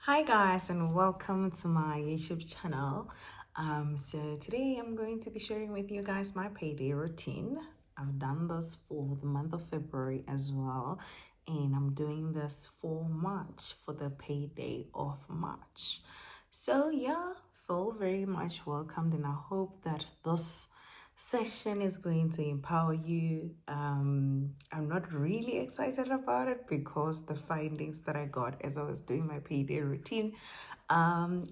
Hi guys, and welcome to my YouTube channel. So today I'm going to be sharing with you guys my payday routine. I've done this for the month of February as well, and I'm doing this for March, for the payday of March. So yeah, feel very much welcomed, and I hope that this session is going to empower you. I'm not really excited about it because the findings that I got as I was doing my payday routine,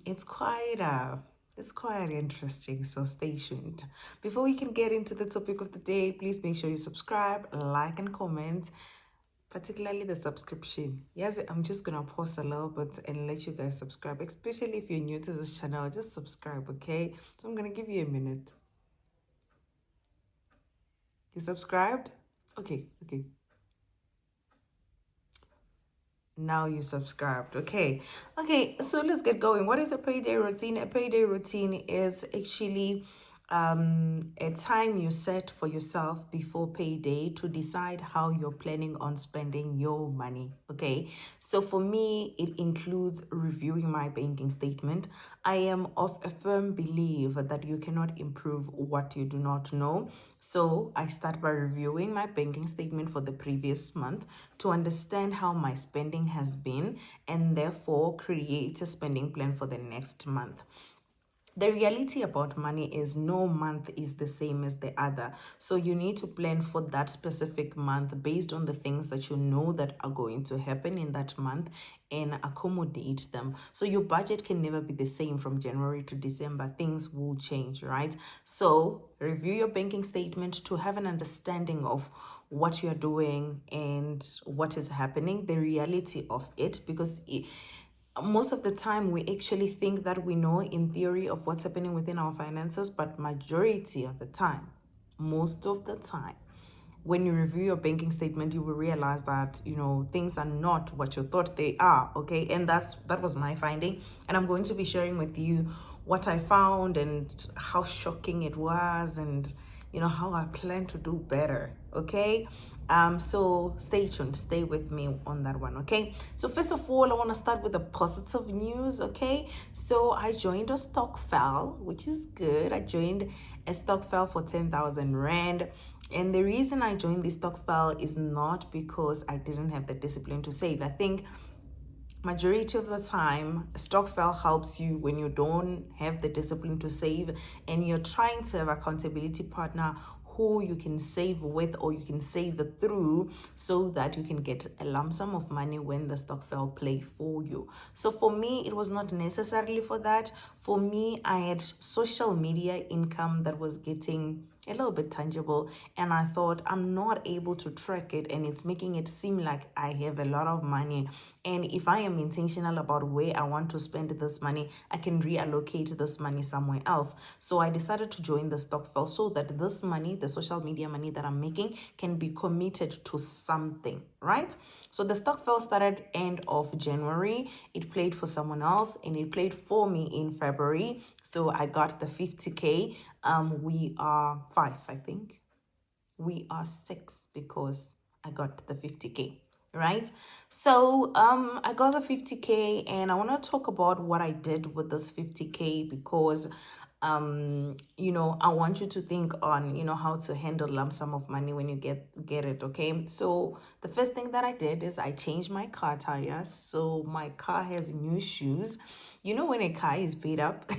it's quite interesting. So stay tuned. Before we can get into the topic of the day, please make sure you subscribe, like, and comment. Particularly the subscription. Yes, I'm just gonna pause a little bit and let you guys subscribe, especially if you're new to this channel. Just subscribe, okay? So I'm gonna give you a minute. You subscribed? Okay. Now you subscribed. Okay, so let's get going. What is a payday routine? A payday routine is actually a time you set for yourself before payday to decide how you're planning on spending your money. Okay, so for me, it includes reviewing my banking statement. I am of a firm belief that you cannot improve what you do not know. So I start by reviewing my banking statement for the previous month to understand how my spending has been and therefore create a spending plan for the next month. The reality about money is no month is the same as the other. So you need to plan for that specific month based on the things that you know that are going to happen in that month and accommodate them. So your budget can never be the same from January to December. Things will change, right? So review your banking statement to have an understanding of what you're doing and what is happening, the reality of it, because most of the time we actually think that we know in theory of what's happening within our finances, but majority of the time, most of the time, when you review your banking statement, you will realize that things are not what you thought they are. Okay, and that was my finding, and I'm going to be sharing with you what I found and how shocking it was, and how I plan to do better. Okay, so stay tuned, stay with me on that one. Okay, so first of all, I want to start with the positive news. Okay, so I joined a Stockfell, which is good. I joined a Stockfell for 10,000 rand. And the reason I joined the Stockfell is not because I didn't have the discipline to save. I think majority of the time, Stockfell helps you when you don't have the discipline to save and you're trying to have accountability partner who you can save with or you can save it through so that you can get a lump sum of money when the Stockfell play for you. So for me, it was not necessarily for that. For me, I had social media income that was getting a little bit tangible, and I thought I'm not able to track it and it's making it seem like I have a lot of money, and if I am intentional about where I want to spend this money, I can reallocate this money somewhere else. So I decided to join the Stockfell so that this money, the social media money that I'm making, can be committed to something, right? So the Stockfell started end of January. It played for someone else and it played for me in February. So I got the 50K. We are 5, I think. We are 6 because I got the 50K, right? So I got the 50K and I want to talk about what I did with this 50K because I want you to think on how to handle lump sum of money when you get it. Okay, so the first thing that I did is I changed my car tires. So my car has new shoes. When a car is paid up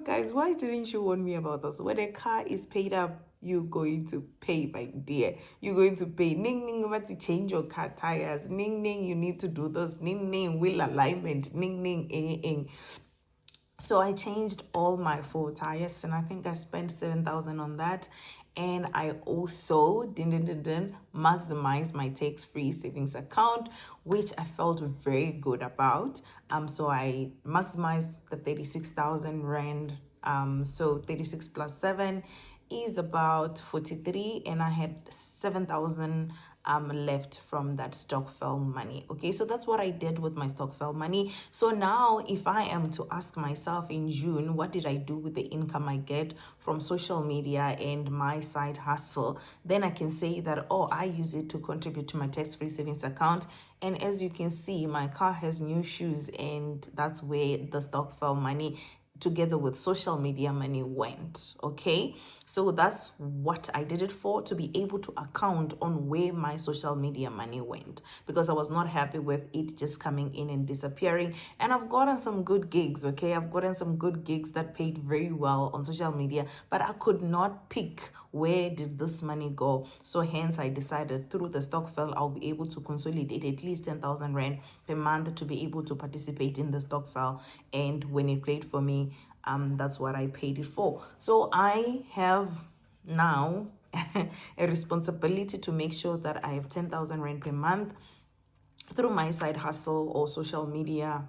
guys, why didn't you warn me about this? When a car is paid up, you're going to pay, my dear. You're going to pay. Ning ning, over to change your car tires. Ning ning, you need to do this. Ning ning, wheel alignment. Ning ning, So I changed all my 4 tires and I think I spent 7,000 on that. And I also didn't maximize my tax-free savings account, which I felt very good about. So I maximized the 36,000 rand. So 36 plus 7 is about 43, and I had 7,000 left from that Stockfell money. Okay, so that's what I did with my Stockfell money. So now if I am to ask myself in June, what did I do with the income I get from social media and my side hustle, then I can say that, I use it to contribute to my tax-free savings account And as you can see, my car has new shoes, and that's where the Stockfell money together with social media money went. Okay, so that's what I did it for, to be able to account on where my social media money went, because I was not happy with it just coming in and disappearing. And I've gotten some good gigs. Okay, I've gotten some good gigs that paid very well on social media, but I could not pick where did this money go. So hence I decided through the Stockfell I'll be able to consolidate at least 10,000 rand per month to be able to participate in the Stockfell. And when it played for me, that's what I paid it for. So I have now a responsibility to make sure that I have 10,000 rand per month through my side hustle or social media,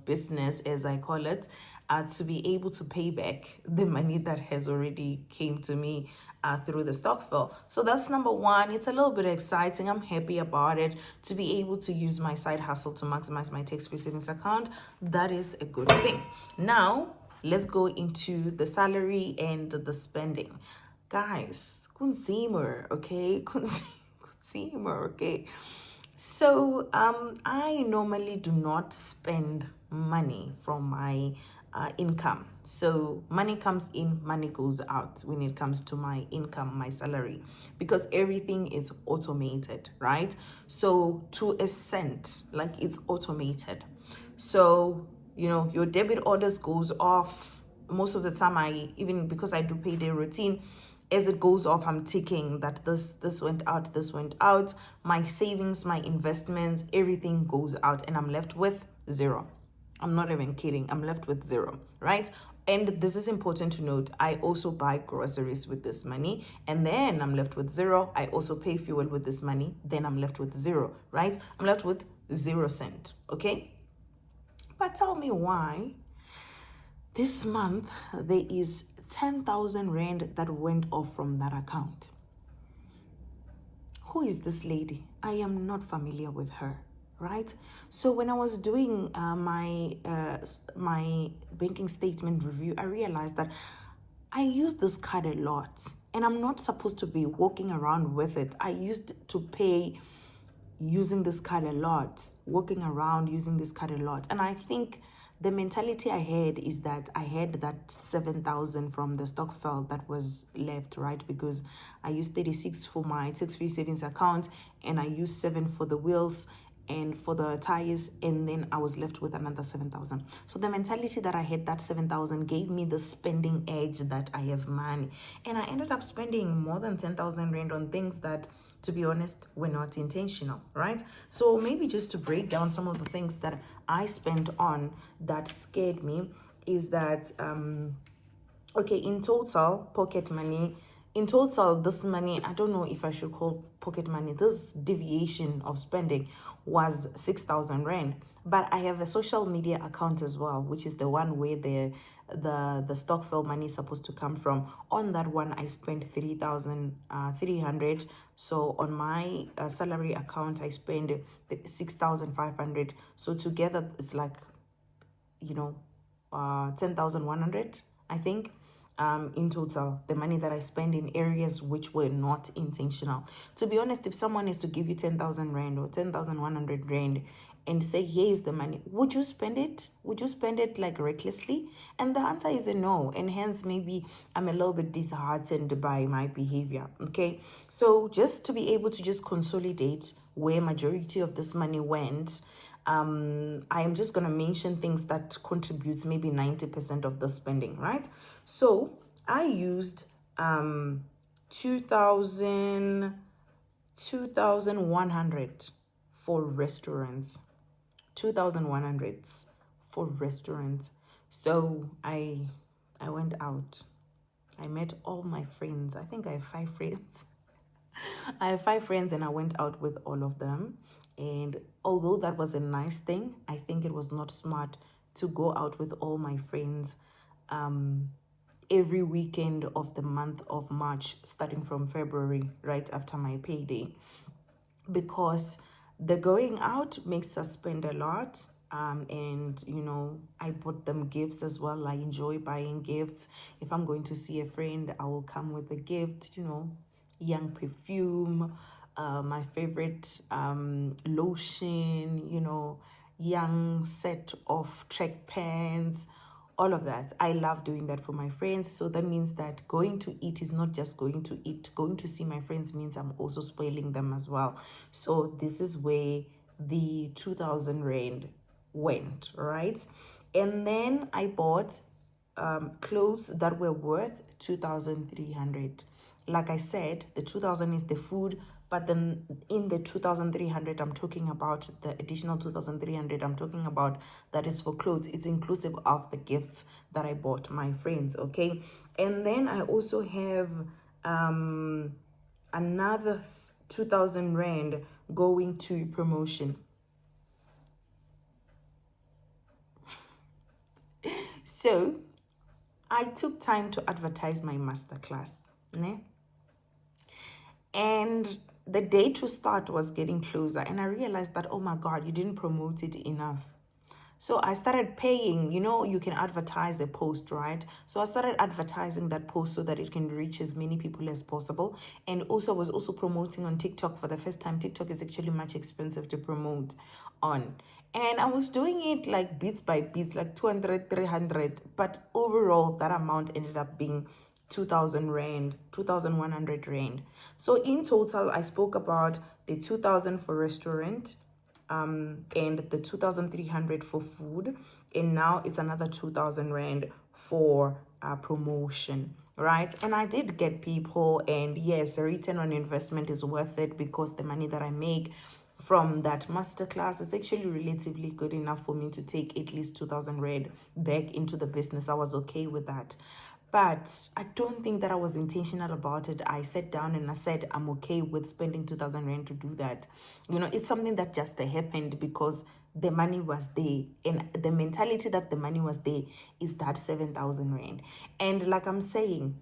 business, as I call it, to be able to pay back the money that has already came to me through the Stockfell. So that's number one. It's a little bit exciting. I'm happy about it, to be able to use my side hustle to maximize my tax-free savings account. That is a good thing. Now, let's go into the salary and the spending. Guys, consumer, okay? Consumer, okay? So I normally do not spend money from my income. So money comes in, money goes out when it comes to my income, my salary, because everything is automated, right? So to a cent, like, it's automated. So, your debit orders goes off. Most of the time, even because I do payday routine, as it goes off, I'm ticking that this went out, this went out. My savings, my investments, everything goes out, and I'm left with zero. I'm not even kidding. I'm left with zero, right? And this is important to note. I also buy groceries with this money, and then I'm left with zero. I also pay fuel with this money. Then I'm left with zero, right? I'm left with 0 cent, okay? But tell me why this month there is 10,000 rand that went off from that account. Who is this lady? I am not familiar with her, right? So when I was doing my banking statement review, I realized that I use this card a lot, and I'm not supposed to be walking around with it. I used to pay using this card a lot, walking around using this card a lot. And I think the mentality I had is that I had that 7,000 from the Stockfell that was left, right? Because I used 36 for my tax-free savings account, and I used 7 for the wheels and for the tires, and then I was left with another 7,000. So the mentality that I had, that 7,000, gave me the spending edge that I have money. And I ended up spending more than 10,000 rand on things that, to be honest, were not intentional, right? So maybe just to break down some of the things that I spent on that scared me is that, okay, in total, this money, I don't know if I should call pocket money, this deviation of spending was 6,000 rand. But I have a social media account as well, which is the one where the Stockfell money is supposed to come from. On that one, I spent 3,300. So on my salary account, I spend 6,500. So together, it's like, 10,100, I think. In total, the money that I spend in areas which were not intentional. To be honest, if someone is to give you 10,000 rand or 10,100 rand and say, here's the money, would you spend it? Would you spend it like recklessly? And the answer is a no. And hence, maybe I'm a little bit disheartened by my behavior. Okay. So just to be able to just consolidate where majority of this money went, I am just going to mention things that contributes maybe 90% of the spending, right? So I used 2,100 for restaurants. 2,100 for restaurants. So I went out. I met all my friends. I think I have 5 friends. I have 5 friends, and I went out with all of them. And although that was a nice thing, I think it was not smart to go out with all my friends every weekend of the month of March, starting from February, right after my payday, because the going out makes us spend a lot. And I bought them gifts as well. I enjoy buying gifts. If I'm going to see a friend, I will come with a gift, young perfume, my favorite lotion, young set of track pants, all of that. I love doing that for my friends. So that means that going to eat is not just going to eat. Going to see my friends means I'm also spoiling them as well. So this is where the 2000 rand went, right? And then I bought clothes that were worth 2,300. Like I said, the 2,000 is the food, but then in the 2,300, I'm talking about the additional 2,300. I'm talking about that is for clothes. It's inclusive of the gifts that I bought my friends. Okay, and then I also have another 2,000 rand going to promotion. So I took time to advertise my masterclass, né? And the day to start was getting closer, and I realized that, oh my God, you didn't promote it enough. So I started paying, you can advertise a post, right? So I started advertising that post so that it can reach as many people as possible. And also was also promoting on TikTok for the first time. TikTok is actually much expensive to promote on. And I was doing it like bits by bits, like 200, 300. But overall, that amount ended up being 2,000 rand, 2,100 rand. So in total, I spoke about the 2,000 for restaurant, and the 2,300 for food, and now it's another 2,000 rand for promotion, right? And I did get people, and yes, a return on investment is worth it because the money that I make from that masterclass is actually relatively good enough for me to take at least 2,000 rand back into the business. I was okay with that. But I don't think that I was intentional about it. I sat down and I said, I'm okay with spending 2,000 rand to do that. It's something that just happened because the money was there. And the mentality that the money was there is that 7,000 rand. And like I'm saying,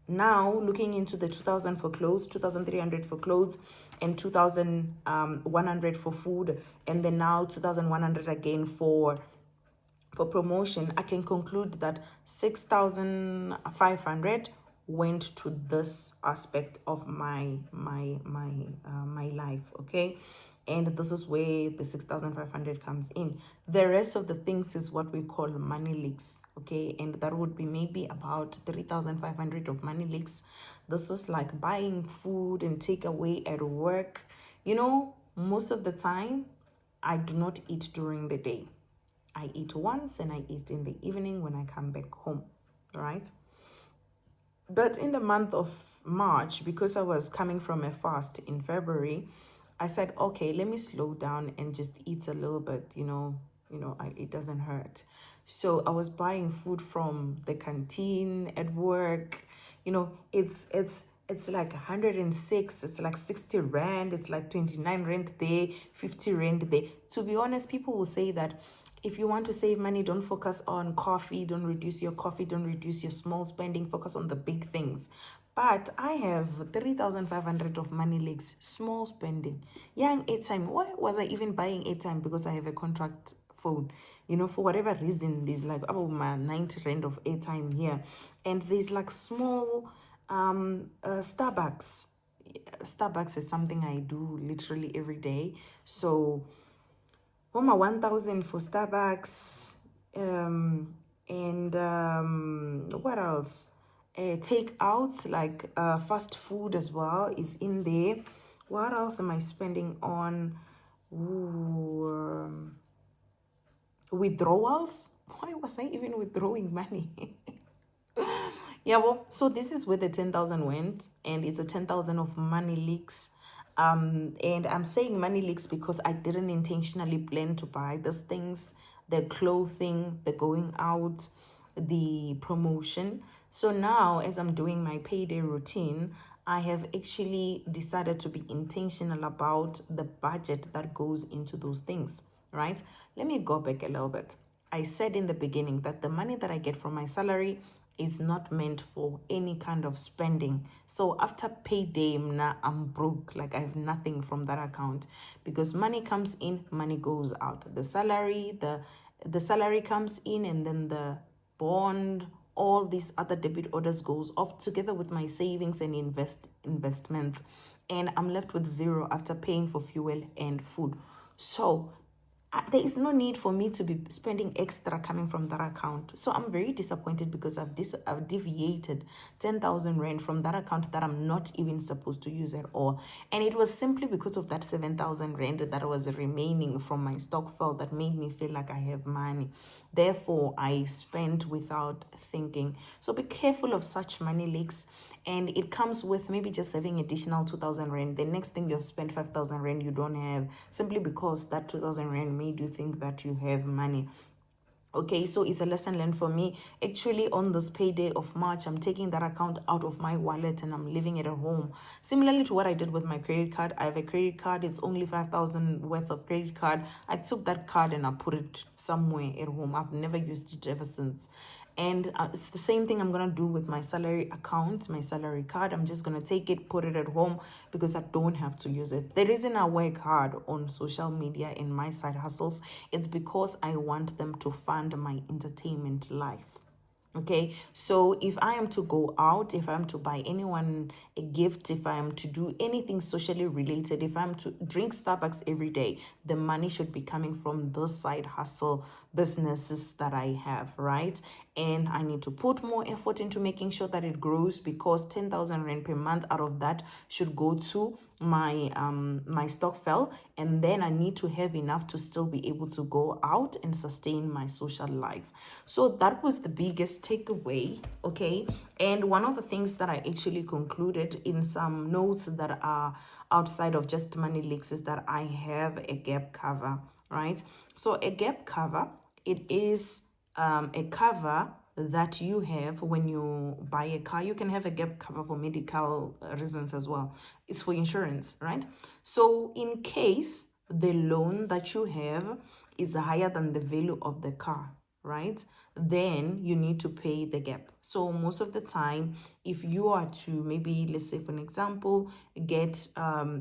now looking into the 2,000 for clothes, 2,300 for clothes, and 2,100 for food, and then now 2,100 again for promotion, I can conclude that 6,500 went to this aspect of my life. Okay, and this is where the 6,500 comes in. The rest of the things is what we call money leaks. Okay, and that would be maybe about 3,500 of money leaks. This is like buying food and takeaway at work. Most of the time I do not eat during the day. I eat once and I eat in the evening when I come back home, right? But in the month of March, because I was coming from a fast in February, I said, okay, let me slow down and just eat a little bit, it doesn't hurt. So I was buying food from the canteen at work. It's like 106, it's like 60 rand, it's like 29 rand there, 50 rand there. To be honest, people will say that if you want to save money, don't focus on coffee, don't reduce your coffee, don't reduce your small spending, focus on the big things. But I have 3,500 of money leaks, small spending. Young airtime. Why was I even buying airtime? Because I have a contract phone. For whatever reason, there's like, oh, my 90 rand of airtime here. And there's like small Starbucks. Starbucks is something I do literally every day. So, my 1,000 for Starbucks, and what else? Takeouts like fast food as well is in there. What else am I spending on? Ooh, withdrawals. Why was I even withdrawing money? Yeah, well, so this is where the 10,000 went, and it's a 10,000 of money leaks. And I'm saying money leaks because I didn't intentionally plan to buy these things, the clothing, the going out, the promotion. So now, as I'm doing my payday routine, I have actually decided to be intentional about the budget that goes into those things, right? Let me go back a little bit. I said in the beginning that the money that I get from my salary is not meant for any kind of spending. So after payday, I'm broke. Like I have nothing from that account because money comes in, money goes out. The salary comes in, and then the bond, all these other debit orders goes off together with my savings and investments. and I'm left with zero after paying for fuel and food. So there is no need for me to be spending extra coming from that account. So I'm very disappointed because I've deviated 10,000 rand from that account that I'm not even supposed to use at all. And it was simply because of that 7,000 rand that was remaining from my Stockfell that made me feel like I have money. Therefore, I spent without thinking. So be careful of such money leaks. And it comes with maybe just having additional 2,000 rand. The next thing you've spent 5,000 rand you don't have, simply because that 2,000 rand made you think that you have money. Okay, so it's a lesson learned for me. Actually, on this payday of March, I'm taking that account out of my wallet and I'm leaving it at home. Similarly to what I did with my credit card, I have a credit card. It's only 5,000 worth of credit card. I took that card and I put it somewhere at home. I've never used it ever since. And it's the same thing I'm going to do with my salary account, my salary card. I'm just going to take it, put it at home because I don't have to use it. The reason I work hard on social media in my side hustles, it's because I want them to fund my entertainment life. Okay, so if I am to go out, if I'm to buy anyone a gift, if I am to do anything socially related, if I'm to drink Starbucks every day, the money should be coming from those side hustle businesses that I have, right? And I need to put more effort into making sure that it grows, because 10,000 rand per month out of that should go to my Stockfell, and then I need to have enough to still be able to go out and sustain my social life. So that was the biggest takeaway. Okay, and one of the things that I actually concluded in some notes that are outside of just money leaks is that I have a gap cover, right? So a gap cover, it is a cover that you have when you buy a car. You can have a gap cover for medical reasons as well. It's for insurance, right? So in case the loan that you have is higher than the value of the car, right, then you need to pay the gap. So most of the time, if you are to, maybe let's say for an example, get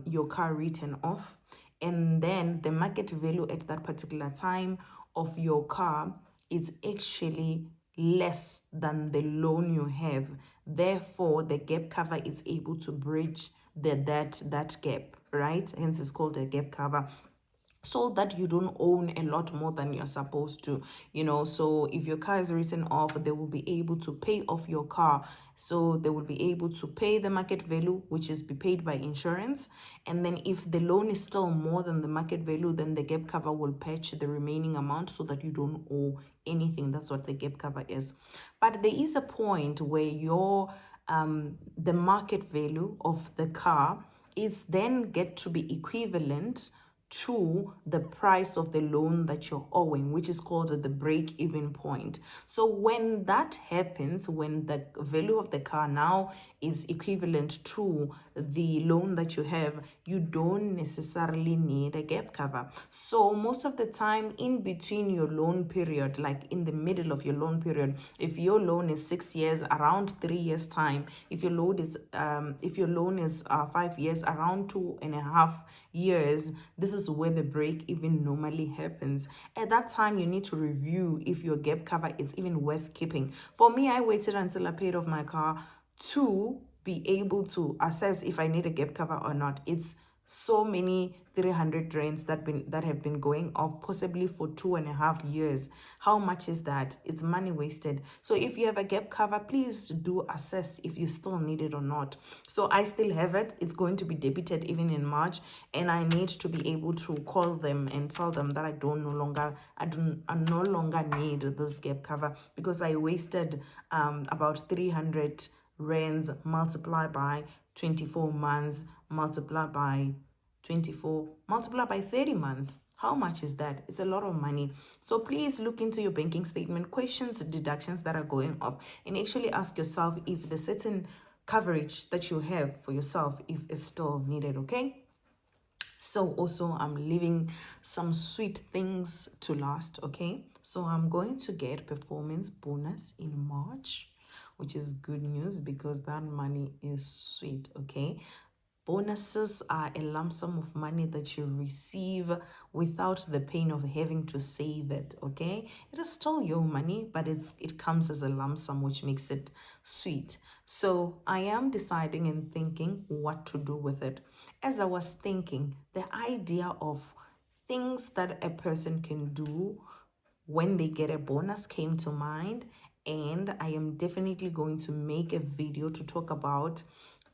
your car written off, and then the market value at that particular time of your car is actually less than the loan you have. Therefore, the gap cover is able to bridge that gap, right? Hence it's called a gap cover, so that you don't own a lot more than you're supposed to, so if your car is written off, they will be able to pay off your car. So they will be able to pay the market value, which is be paid by insurance. And then if the loan is still more than the market value, then the gap cover will patch the remaining amount so that you don't owe anything. That's what the gap cover is. But there is a point where your the market value of the car is then get to be equivalent to the price of the loan that you're owing, which is called the break-even point. So when that happens, when the value of the car now is equivalent to the loan that you have, you don't necessarily need a gap cover. So most of the time in between your loan period, like in the middle of your loan period, if your loan is 6 years, around 3 years time, if your loan is 5 years, around 2.5 years, this is where the break even normally happens. At that time, you need to review if your gap cover is even worth keeping. For me, I waited until I paid off my car to be able to assess if I need a gap cover or not. It's so many 300 rands that have been going off, possibly for 2.5 years. How much is that? It's money wasted. So if you have a gap cover, please do assess if you still need it or not. So I still have it. It's going to be debited even in March, and I need to be able to call them and tell them that I no longer need this gap cover, because I wasted about 300 rands multiplied by 24 months, multiplied by 24, multiplied by 30 months. How much is that? It's a lot of money. So please look into your banking statement, questions, deductions that are going up, and actually ask yourself if the certain coverage that you have for yourself, if it's still needed, okay? So also I'm leaving some sweet things to last, okay? So I'm going to get performance bonus in March, which is good news because that money is sweet, okay? Bonuses are a lump sum of money that you receive without the pain of having to save it, okay? It is still your money, but it comes as a lump sum, which makes it sweet. So I am deciding and thinking what to do with it. As I was thinking, the idea of things that a person can do when they get a bonus came to mind, and I am definitely going to make a video to talk about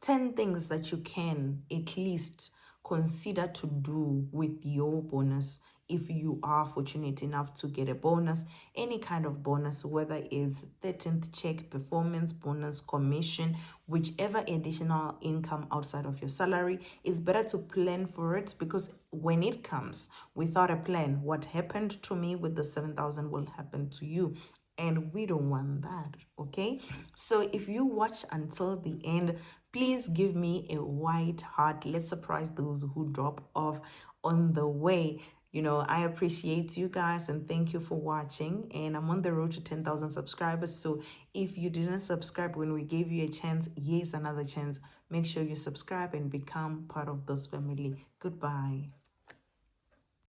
10 things that you can at least consider to do with your bonus if you are fortunate enough to get a bonus, any kind of bonus, whether it's 13th check, performance bonus, commission, whichever additional income outside of your salary. It's better to plan for it, because when it comes without a plan, what happened to me with the 7,000 will happen to you. And we don't want that, okay? So if you watch until the end, please give me a white heart. Let's surprise those who drop off on the way. I appreciate you guys and thank you for watching. And I'm on the road to 10,000 subscribers. So if you didn't subscribe when we gave you a chance, here's another chance. Make sure you subscribe and become part of this family. Goodbye.